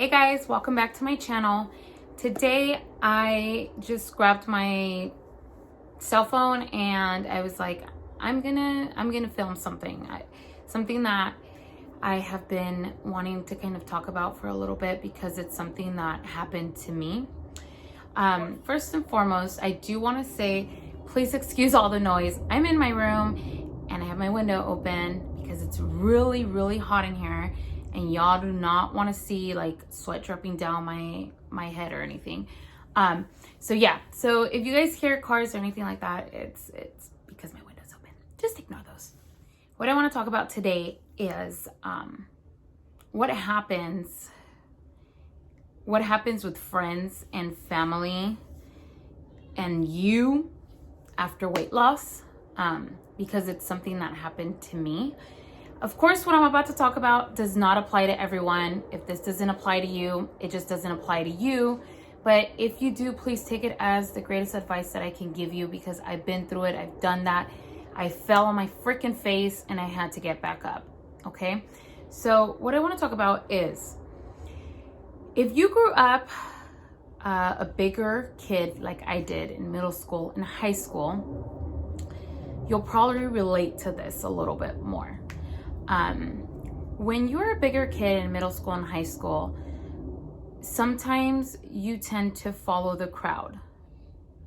Hey guys, welcome back to my channel. Today I just grabbed my cell phone and I was like, I'm gonna film something. Something that I have been wanting to kind of talk about for a little bit because it's something that happened to me. First and foremost, I do want to say, please excuse all the noise. I'm in my room and I have my window open because it's really, really hot in here. And y'all do not want to see like sweat dripping down my head or anything. So if you guys hear cars or anything like that, it's because my window's open. Just ignore those. What I want to talk about today is what happens with friends and family and you after weight loss, because it's something that happened to me. Of course, what I'm about to talk about does not apply to everyone. If this doesn't apply to you, it just doesn't apply to you. But if you do, please take it as the greatest advice that I can give you because I've been through it. I've done that. I fell on my freaking face and I had to get back up. Okay? So what I want to talk about is if you grew up a bigger kid like I did in middle school and high school, you'll probably relate to this a little bit more. When you're a bigger kid in middle school and high school, sometimes you tend to follow the crowd.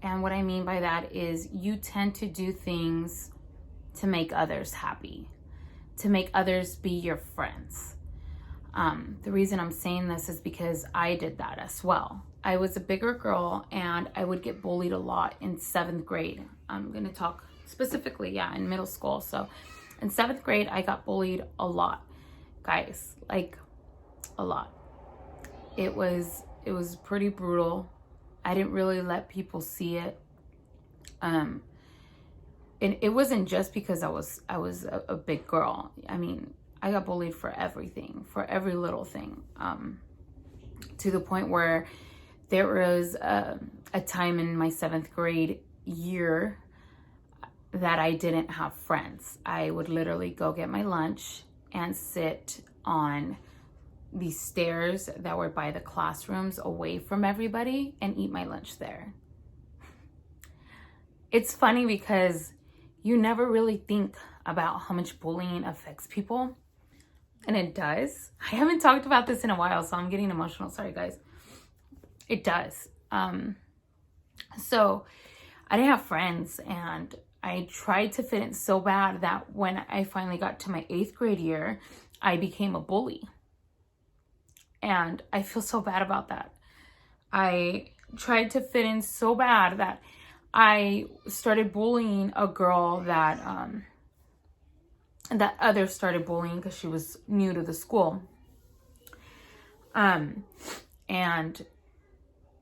And what I mean by that is you tend to do things to make others happy, to make others be your friends. The reason I'm saying this is because I did that as well. I was a bigger girl and I would get bullied a lot in 7th grade. I'm going to talk specifically, in middle school. So in 7th grade, I got bullied a lot, guys, like a lot. It was pretty brutal. I didn't really let people see it. And it wasn't just because I was a big girl. I mean, I got bullied for everything, for every little thing, to the point where there was a time in my 7th grade year that I didn't have friends. I would literally go get my lunch and sit on these stairs that were by the classrooms away from everybody and eat my lunch there. It's funny because you never really think about how much bullying affects people. And it does. I haven't talked about this in a while, so I'm getting emotional. Sorry, guys. It does. So I didn't have friends and I tried to fit in so bad that when I finally got to my 8th grade year, I became a bully. And I feel so bad about that. I tried to fit in so bad that I started bullying a girl that others started bullying because she was new to the school. And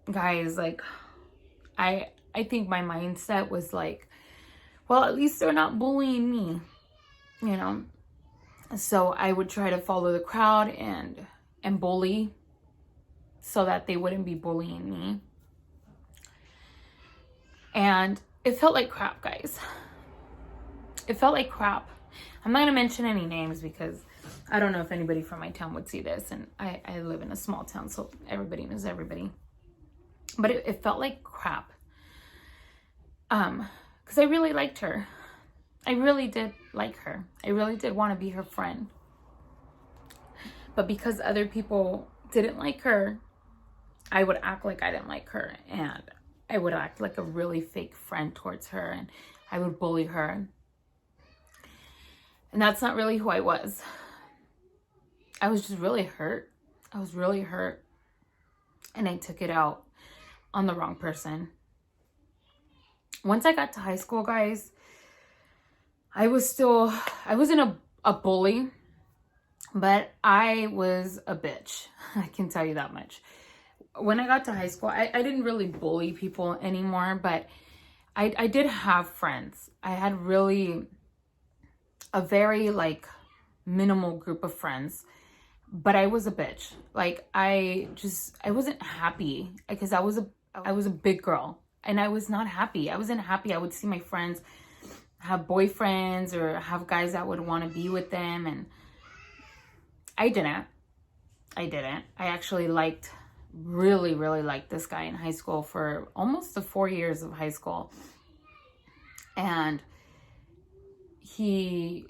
guys, like, I think my mindset was like, well, at least they're not bullying me, you know? So I would try to follow the crowd and bully so that they wouldn't be bullying me. And it felt like crap, guys. It felt like crap. I'm not going to mention any names because I don't know if anybody from my town would see this. And I live in a small town, so everybody knows everybody. But it felt like crap. Because I really liked her. I really did like her. I really did want to be her friend. But because other people didn't like her, I would act like I didn't like her. And I would act like a really fake friend towards her. And I would bully her. And that's not really who I was. I was just really hurt. I was really hurt. And I took it out on the wrong person. Once I got to high school, guys, I wasn't a bully, but I was a bitch. I can tell you that much. When I got to high school, I didn't really bully people anymore, but I did have friends. I had really a very like minimal group of friends, but I was a bitch. Like I wasn't happy because I was a big girl. And I was not happy. I wasn't happy. I would see my friends have boyfriends or have guys that would want to be with them. And I didn't. I didn't. I actually really liked this guy in high school for almost the 4 years of high school. And he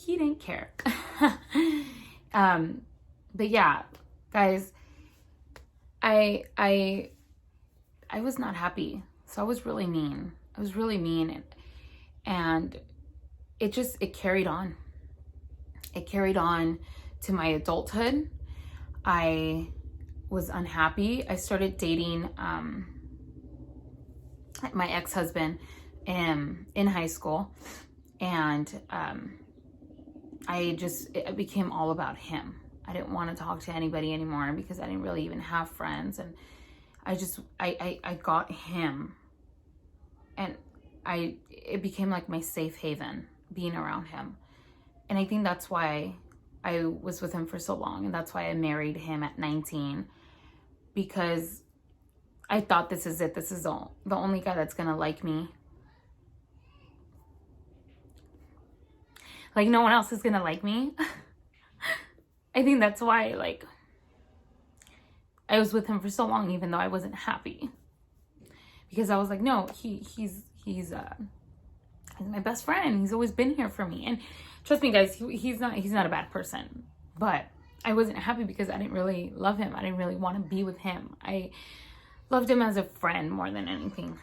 didn't care. But yeah, guys, I was not happy. So I was really mean. I was really mean. And it carried on. It carried on to my adulthood. I was unhappy. I started dating my ex-husband in high school. And it became all about him. I didn't want to talk to anybody anymore because I didn't really even have friends. And I got him. And it became like my safe haven, being around him. And I think that's why I was with him for so long. And that's why I married him at 19. Because I thought, this is it. This is the only guy that's going to like me. Like, no one else is going to like me. I think that's why, like, I was with him for so long, even though I wasn't happy. Because I was like, no, he's my best friend. He's always been here for me. And trust me, guys, he's not a bad person. But I wasn't happy because I didn't really love him. I didn't really want to be with him. I loved him as a friend more than anything.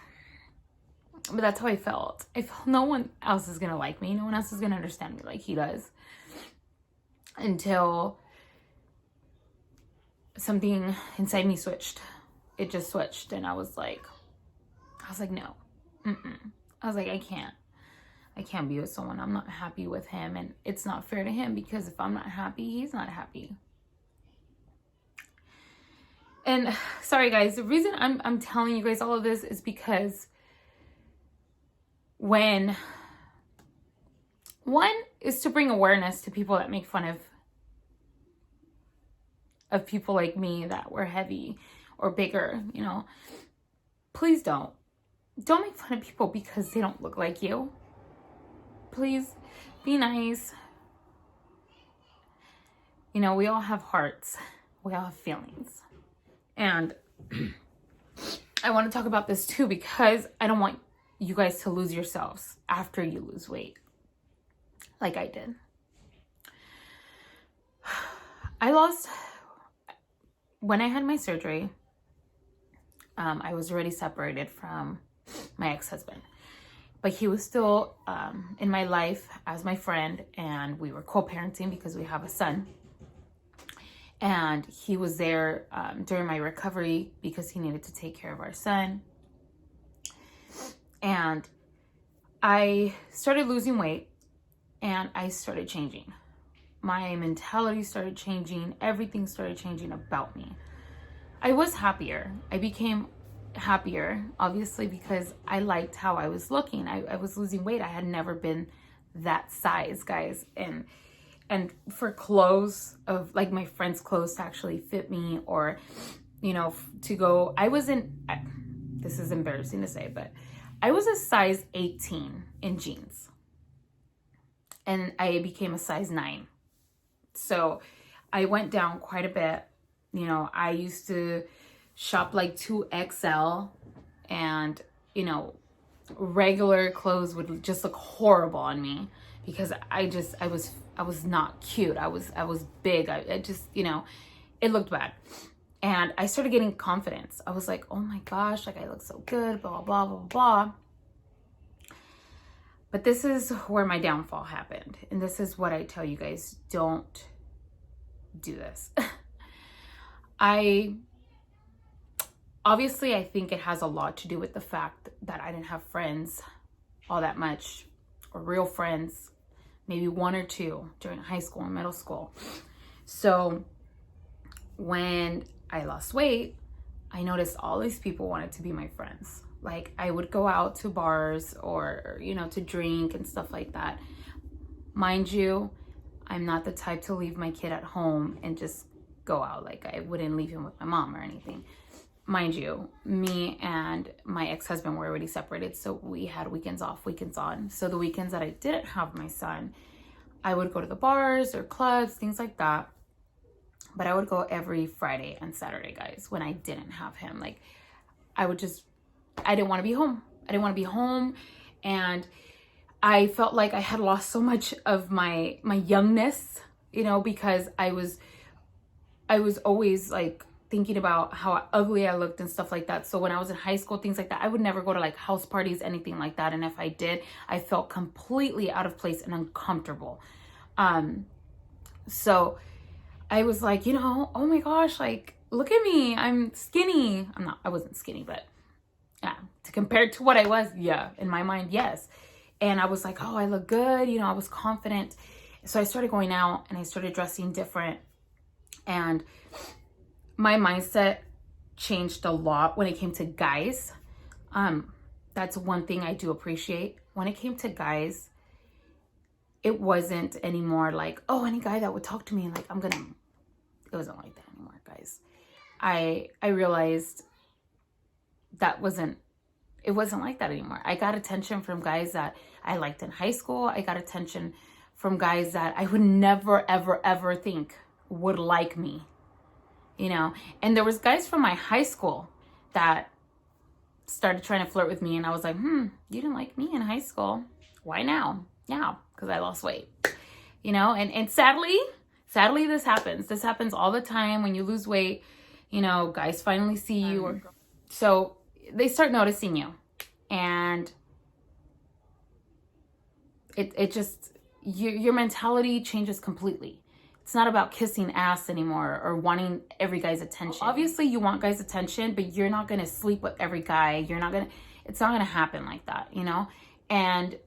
But that's how I felt. I felt no one else is going to like me. No one else is going to understand me like he does. Until something inside me switched. It just switched. And I was like, no. I was like, I can't be with someone. I'm not happy with him. And it's not fair to him because if I'm not happy, he's not happy. And sorry, guys, the reason I'm telling you guys all of this is because one is to bring awareness to people that make fun of people like me that were heavy or bigger, you know. Please don't make fun of people because they don't look like you. Please be nice. You know, we all have hearts. We all have feelings. And I want to talk about this too because I don't want you guys to lose yourselves after you lose weight. Like I did. When I had my surgery, I was already separated from my ex-husband. But he was still in my life as my friend, and we were co-parenting because we have a son. And he was there during my recovery because he needed to take care of our son. And I started losing weight, and I started changing. My mentality started changing. Everything started changing about me. I was happier. I became happier, obviously, because I liked how I was looking. I was losing weight. I had never been that size, guys. And for clothes of like my friends' clothes to actually fit me, or, you know, to go, this is embarrassing to say, but I was a size 18 in jeans. And I became a size 9. So I went down quite a bit. You know, I used to shop like 2XL, and, you know, regular clothes would just look horrible on me because I was not cute. I was big. I just, you know, it looked bad. And I started getting confidence. I was like, oh my gosh, like I look so good, blah, blah, blah, blah. But this is where my downfall happened. And this is what I tell you guys, don't do this. Obviously, I think it has a lot to do with the fact that I didn't have friends all that much, or real friends, maybe 1 or 2 during high school and middle school. So when I lost weight, I noticed all these people wanted to be my friends. Like I would go out to bars or, you know, to drink and stuff like that. Mind you, I'm not the type to leave my kid at home and just go out. Like I wouldn't leave him with my mom or anything. Mind you, me and my ex-husband were already separated, so we had weekends off, weekends on. So the weekends that I didn't have my son, I would go to the bars or clubs, things like that. But I would go every Friday and Saturday, guys, when I didn't have him. Like, I didn't want to be home. I didn't want to be home. And I felt like I had lost so much of my youngness, you know, because I was always like thinking about how ugly I looked and stuff like that. So when I was in high school, things like that, I would never go to like house parties, anything like that. And if I did, I felt completely out of place and uncomfortable. So I was like, you know, oh my gosh, like, look at me, I'm skinny. I wasn't skinny, but yeah, to compare to what I was, yeah, in my mind, yes. And I was like, oh, I look good, you know, I was confident. So I started going out and I started dressing different. And my mindset changed a lot when it came to guys. That's one thing I do appreciate. When it came to guys, it wasn't anymore like, oh, any guy that would talk to me, like, it wasn't like that anymore, guys. I realized it wasn't like that anymore. I got attention from guys that I liked in high school. I got attention from guys that I would never, ever, ever think would like me, you know? And there was guys from my high school that started trying to flirt with me, and I was like, you didn't like me in high school. Why now? Yeah, because I lost weight, you know? And sadly, this happens. This happens all the time when you lose weight. You know, guys finally see you, so they start noticing you, and it just, your mentality changes completely. It's not about kissing ass anymore or wanting every guy's attention. Obviously, you want guys' attention, but you're not gonna sleep with every guy. It's not gonna happen like that, you know? And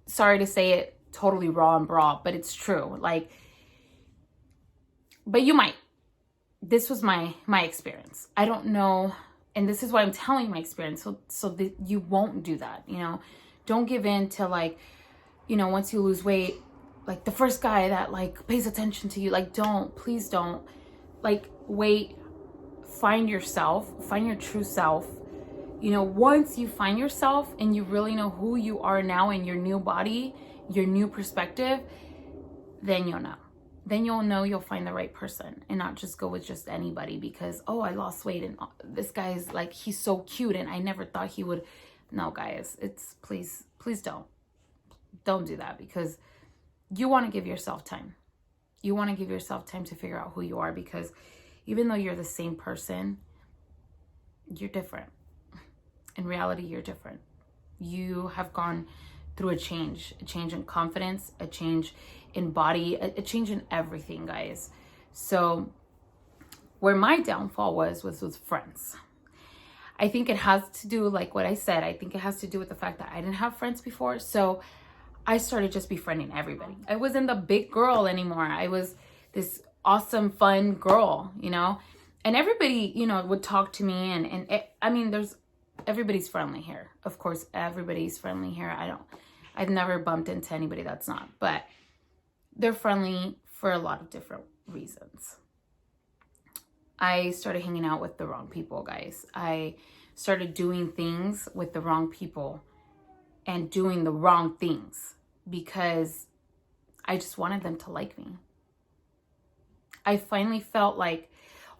sorry to say it totally raw and broad, but it's true. Like, but you might. This was my experience. I don't know, and this is why I'm telling you my experience, so that you won't do that, you know? Don't give in to, like, you know, once you lose weight, like, the first guy that, like, pays attention to you, like, please don't. Like, wait, find yourself, find your true self. You know, once you find yourself and you really know who you are now in your new body, your new perspective, then you'll know. Then you'll know you'll find the right person and not just go with just anybody because, oh, I lost weight and this guy's like, he's so cute and I never thought he would. No, guys, please don't do that, because you want to give yourself time. You want to give yourself time to figure out who you are, because even though you're the same person, you're different. In reality, you're different. You have gone through a change in confidence, a change in body, a change in everything, guys. So where my downfall was with friends. I think it has to do, like what I said, I think it has to do with the fact that I didn't have friends before. So I started just befriending everybody. I wasn't the big girl anymore. I was this awesome, fun girl, you know? And everybody, you know, would talk to me I mean, everybody's friendly here. Of course, everybody's friendly here. I've never bumped into anybody that's not, but they're friendly for a lot of different reasons. I started hanging out with the wrong people, guys. I started doing things with the wrong people and doing the wrong things because I just wanted them to like me. I finally felt like,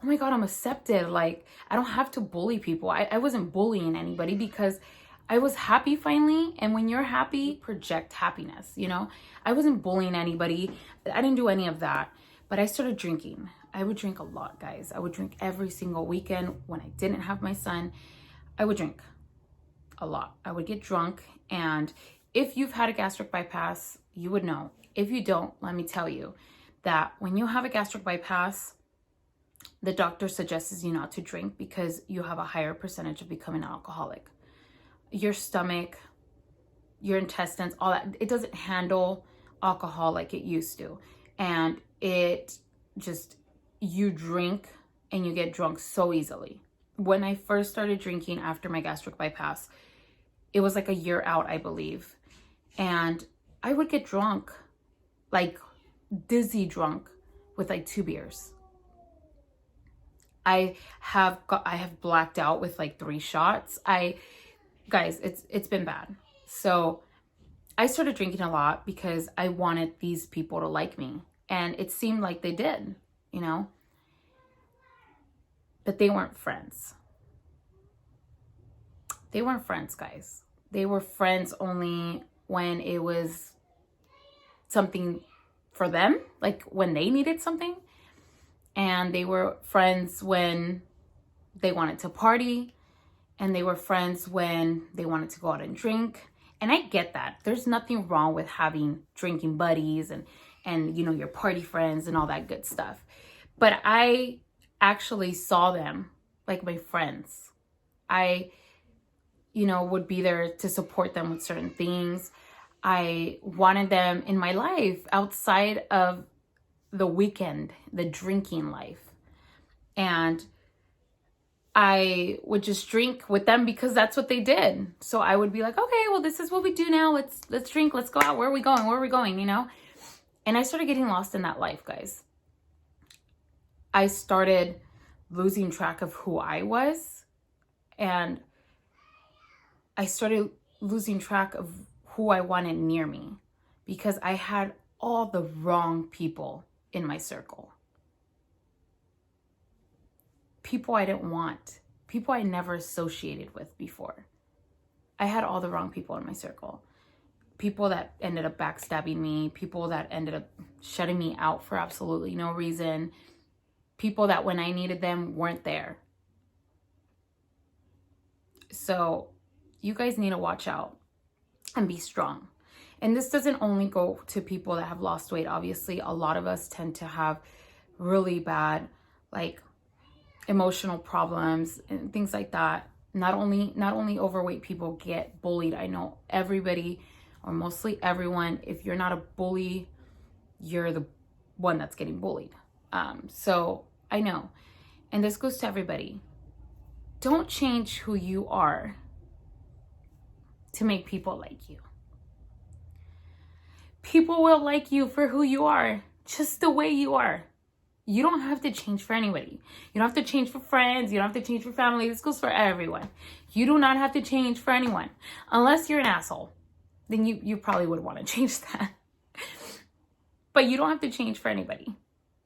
oh my God, I'm accepted. Like, I don't have to bully people. I wasn't bullying anybody because I was happy finally. And when you're happy, project happiness, you know? I wasn't bullying anybody. I didn't do any of that. But I started drinking. I would drink a lot, guys. I would drink every single weekend when I didn't have my son. I would drink a lot. I would get drunk. And if you've had a gastric bypass, you would know. If you don't, let me tell you that when you have a gastric bypass, the doctor suggests you not to drink because you have a higher percentage of becoming an alcoholic. Your stomach, your intestines, all that, it doesn't handle alcohol like it used to. And it just, you drink and you get drunk so easily. When I first started drinking after my gastric bypass, it was like a year out, I believe. And I would get drunk, like dizzy drunk with like 2 beers. I have blacked out with like 3 shots. Guys, it's been bad. So I started drinking a lot because I wanted these people to like me. And it seemed like they did, you know? But they weren't friends. They weren't friends, guys. They were friends only when it was something for them, like when they needed something. And they were friends when they wanted to party. And they were friends when they wanted to go out and drink. And I get that. There's nothing wrong with having drinking buddies and you know, your party friends and all that good stuff. But I actually saw them like my friends. I, you know, would be there to support them with certain things. I wanted them in my life outside of the weekend, the drinking life. And I would just drink with them because that's what they did. So I would be like, okay, well, this is what we do now. Let's drink. Let's go out. Where are we going? Where are we going? You know? And I started getting lost in that life, guys. I started losing track of who I was. And I started losing track of who I wanted near me because I had all the wrong people in my circle. People I didn't want, people I never associated with before. I had all the wrong people in my circle. People that ended up backstabbing me, people that ended up shutting me out for absolutely no reason, people that when I needed them weren't there. So you guys need to watch out and be strong. And this doesn't only go to people that have lost weight. Obviously, a lot of us tend to have really bad, like, emotional problems and things like that. Not only overweight people get bullied. I know everybody, or mostly everyone, if you're not a bully, you're the one that's getting bullied. So I know. And this goes to everybody. Don't change who you are to make people like you. People will like you for who you are, just the way you are. You don't have to change for anybody. You don't have to change for friends. You don't have to change for family. This goes for everyone. You do not have to change for anyone. Unless you're an asshole. Then you probably would want to change that. But you don't have to change for anybody.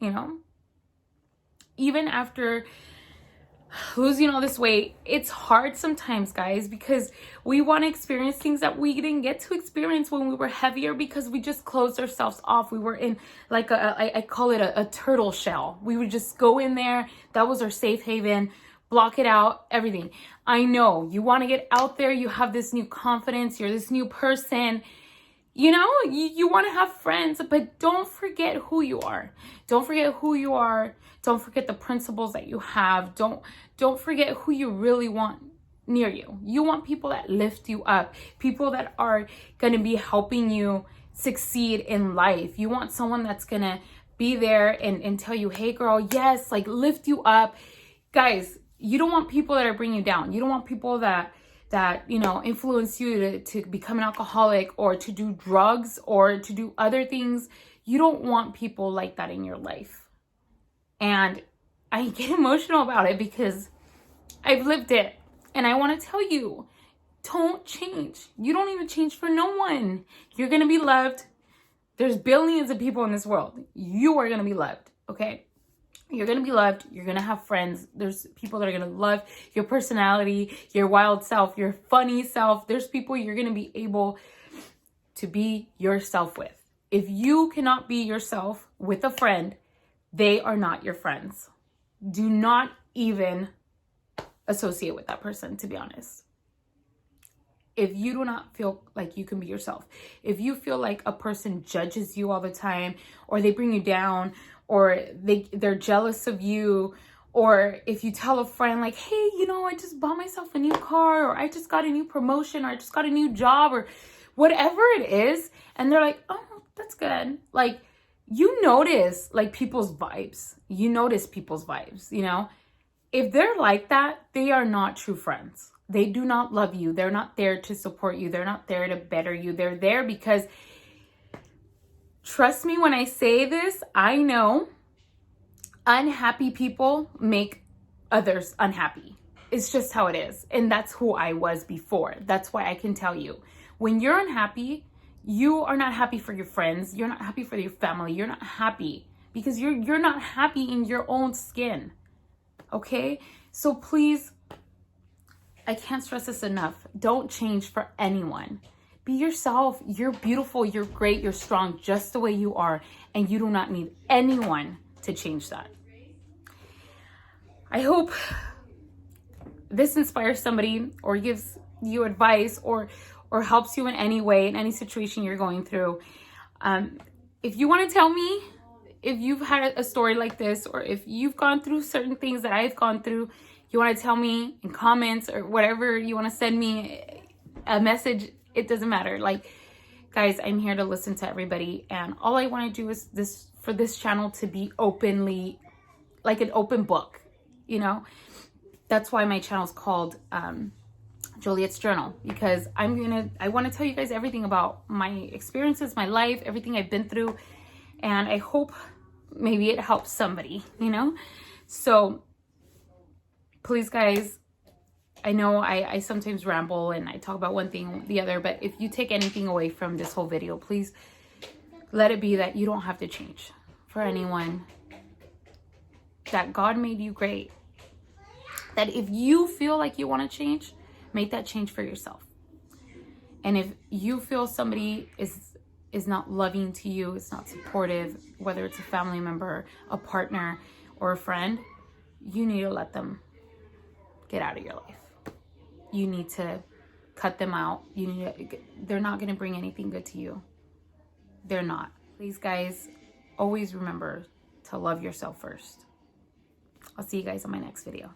You know? Even after losing all this weight, it's hard sometimes, guys, because we want to experience things that we didn't get to experience when we were heavier because we just closed ourselves off. We were in like I call it a turtle shell. We would just go in there. That was our safe haven. Block it out, everything. I know you want to get out there. You have this new confidence. You're this new person. You know, you want to have friends, but don't forget who you are. Don't forget who you are. Don't forget the principles that you have. Don't forget who you really want near you. You want people that lift you up, people that are going to be helping you succeed in life. You want someone that's going to be there and tell you, hey girl, yes, like lift you up. Guys, you don't want people that are bringing you down. You don't want people that you know, influence you to become an alcoholic or to do drugs or to do other things. You don't want people like that in your life. And I get emotional about it because I've lived it. And I want to tell you, don't change. You don't need to change for no one. You're going to be loved. There's billions of people in this world. You are going to be loved, okay? You're going to be loved. You're going to have friends. There's people that are going to love your personality, your wild self, your funny self. There's people you're going to be able to be yourself with. If you cannot be yourself with a friend, they are not your friends. Do not even associate with that person, to be honest. If you do not feel like you can be yourself, if you feel like a person judges you all the time, or they bring you down, or they're jealous of you, or if you tell a friend like, hey, you know, I just bought myself a new car, or I just got a new promotion, or I just got a new job, or whatever it is, and they're like, oh, that's good. Like, you notice like people's vibes. You notice people's vibes, you know? If they're like that, they are not true friends. They do not love you. They're not there to support you. They're not there to better you. They're there because, trust me when I say this, I know unhappy people make others unhappy. It's just how it is. And that's who I was before. That's why I can tell you, when you're unhappy, You are not happy for your friends. You're not happy for your family. You're not happy because you're not happy in your own skin. Okay? So please, I can't stress this enough. Don't change for anyone. Be yourself. You're beautiful. You're great. You're strong just the way you are. And you do not need anyone to change that. I hope this inspires somebody or gives you advice or helps you in any way, in any situation you're going through. If you want to tell me if you've had a story like this, or if you've gone through certain things that I've gone through, you want to tell me in comments or whatever, you want to send me a message, it doesn't matter. Like, guys, I'm here to listen to everybody, and all I want to do is for this channel to be openly, like an open book, you know. That's why my channel is called Juliet's Journal, because I want to tell you guys everything about my experiences, my life, everything I've been through, and I hope maybe it helps somebody, you know. So please, guys, I know I sometimes ramble and I talk about one thing or the other, but if you take anything away from this whole video, please let it be that you don't have to change for anyone, that God made you great, that if you feel like you want to change, make that change for yourself. And if you feel somebody is not loving to you, it's not supportive, whether it's a family member, a partner, or a friend, you need to let them get out of your life. You need to cut them out. They're not going to bring anything good to you. They're not. Please, guys, always remember to love yourself first. I'll see you guys on my next video.